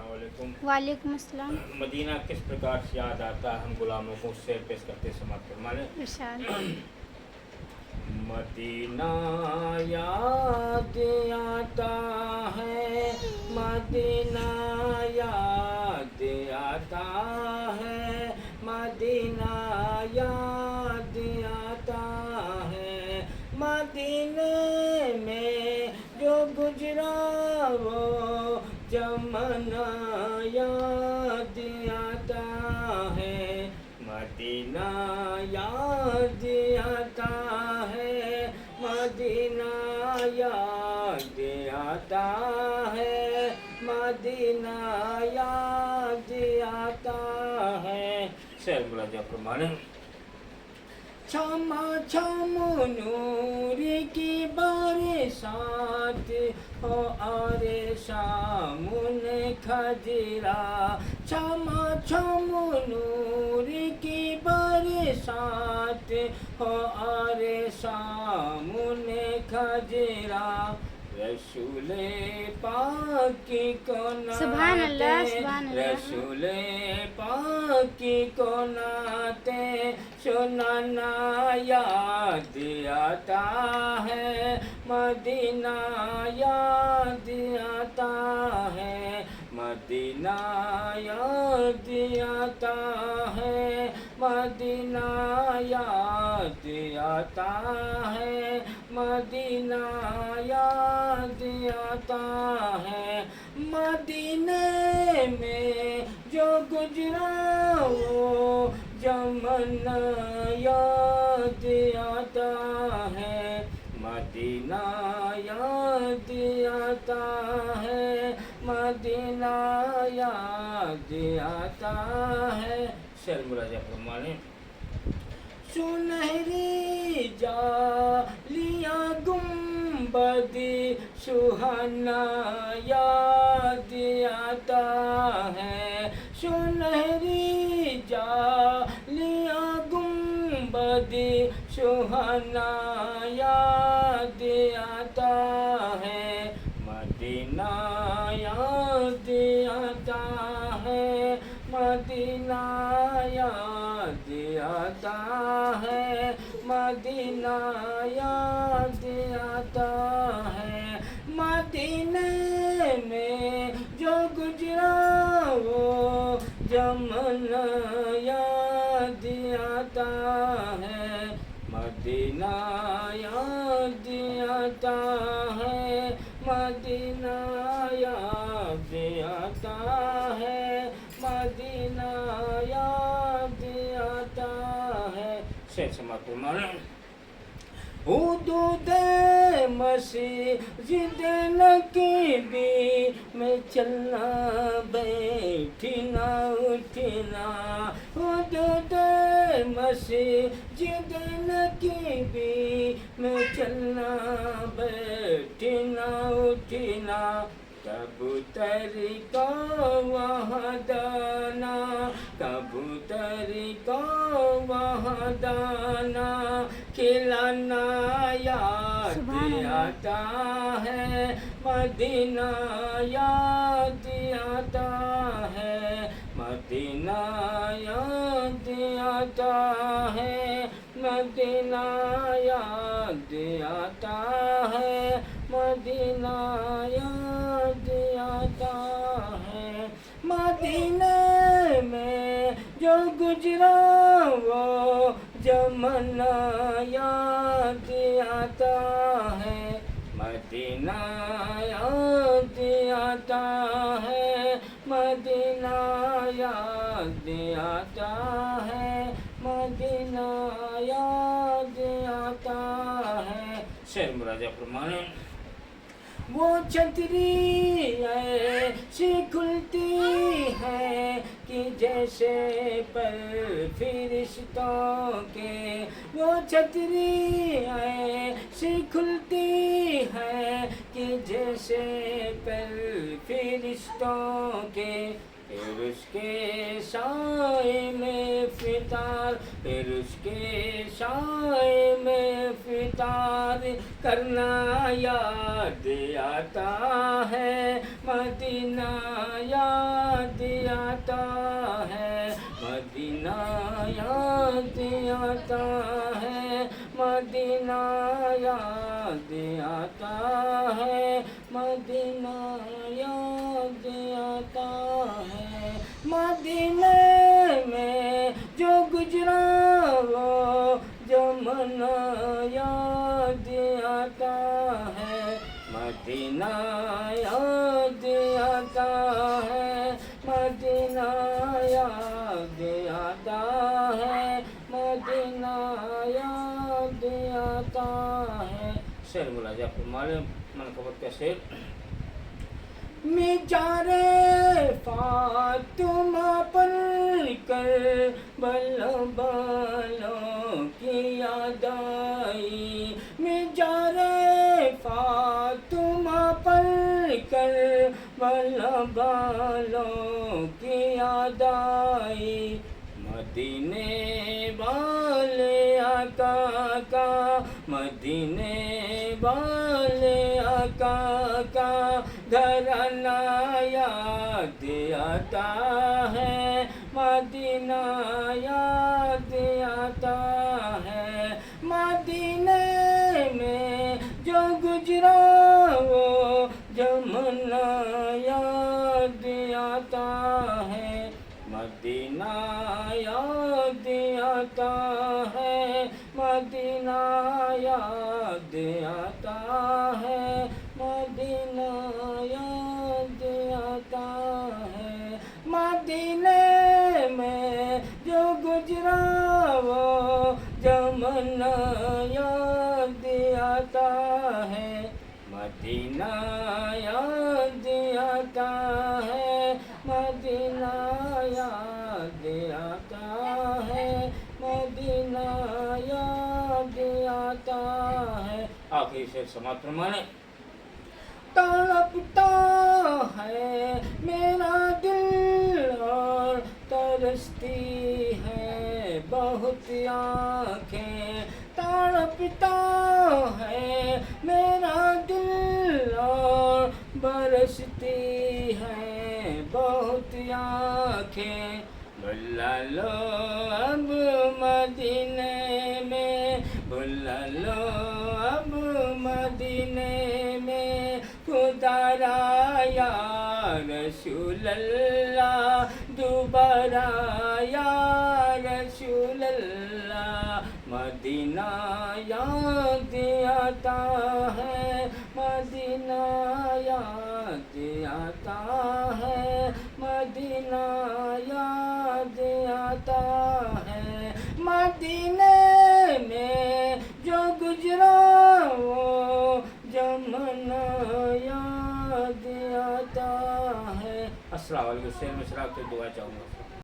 अस्सलामुअलैकुम। वालेकुम अस्सलाम। मदीना किस प्रकार से याद आता है हम गुलामों को, शेर पेश करते समाप्त फरमाने। इरशाद। मदीना याद आता है, मदीना याद आता है, मदीना याद आता है। मदीने में जो गुजरा वो जमाना याद आता है, मदीना याद आता है, मदीना याद आता है, मदीना याद आता है। शेर मुलाजा प्रमाण। क्षमा छम नूर की बरसात हो आरे शामुन खजरा। क्षमा छम नूर की बरसात हो आरे शामुन खजरा। रसूले पाकी को सुभान अल्लाह, नाते, सुभान अल्लाह। रसूले पाकी को नाते सुनाना याद आता है, मदीना याद आता है, मदीना याद आता है, मदीना याद आता है, मदीना याद आता है। मदीने में जो गुजरा वो जमाना याद आता है, मदीना याद आता है, मदीना याद आता है। शेर मुलाजा फरमाने। सुनहरी जालिया गुंबद सुहाना याद आता है, सुनहरी जालिया गुंबद सुहाना याद आता है, मदीना याद आता है, मदीना याद आता है, मदीना याद आता है। मदीने में जो गुजरा वो जमाना याद आता है, मदीना याद आता है, मदीना याद आता है, मदीना याद आता है। शेर समाप्त फरमाना। हुदूद मस्जिद नकीबी में चलना बैठना उठना। हुदूद मस्जिद नकीबी में चलना बैठना उठना। कबूतर को वहाँ दाना, कबूतर को वहाँ दाना खिलाना याद आता है, मदीना याद आता है, मदीना याद आता है, मदीना याद आता है, मदीना याद आता है। मदीने में जो गुजरा वो जमाना याद आता है, मदीना याद आता है, मदीना याद आता है, मदीना याद आता है। शेर मुलाजा फरमाने। वो छतरी ऐसी खुलती है कि जैसे पर फरिश्तों के। वो छतरी ऐसी खुलती है कि जैसे पर फरिश्तों के। फिर उसके साए में फितार, फिर उसके साए में फितार करना याद आता है, मदीना याद आता है, मदीना याद आता है, मदीना याद आता है, मदीना याद आता है। मदीने में जो गुजरा वो जमाना याद आता है, मदीना याद आता है, मदीना याद आता है, मदीना याद आता है। शेर बोला जाए आपको मालूम मन खबर का शेर। मिजारे फातिमा पर कर बालों की याद आई, मिजारे फातिमा पर कर बालों की याद आई, मदीने वाले आका का, मदीने वाले आका का घराना याद आता है, मदीना याद आता है। मदीने में जो गुजरा वो जमाना याद आता है, मदीना याद आता है, मदीना याद आता है, मदीना याद आता है। मदीने में जो गुजरा वो जमाना याद आता है, मदीना याद आता है, मदीना याद आता है, मदीना याद आता है। आखिरी शेर समाप्त प्रमाणे। तड़पता है मेरा दिल और तरसती है बहुत आँखें, तड़पता है मेरा दिल और बरसती है बहुत आँखें। बुला लो अब मदीने में, बुला लो अब मदीने में, खुदारा या रसूल अल्लाह, दोबारा या रसूल अल्लाह। मदीना याद आता है, मदीना याद आता है, मदीना याद आता है। मदीने में जो गुजरा वो जमाना याद आता है। अस्सलाम वालेकुम। शेर में शराब से दुआ चाहूँगा।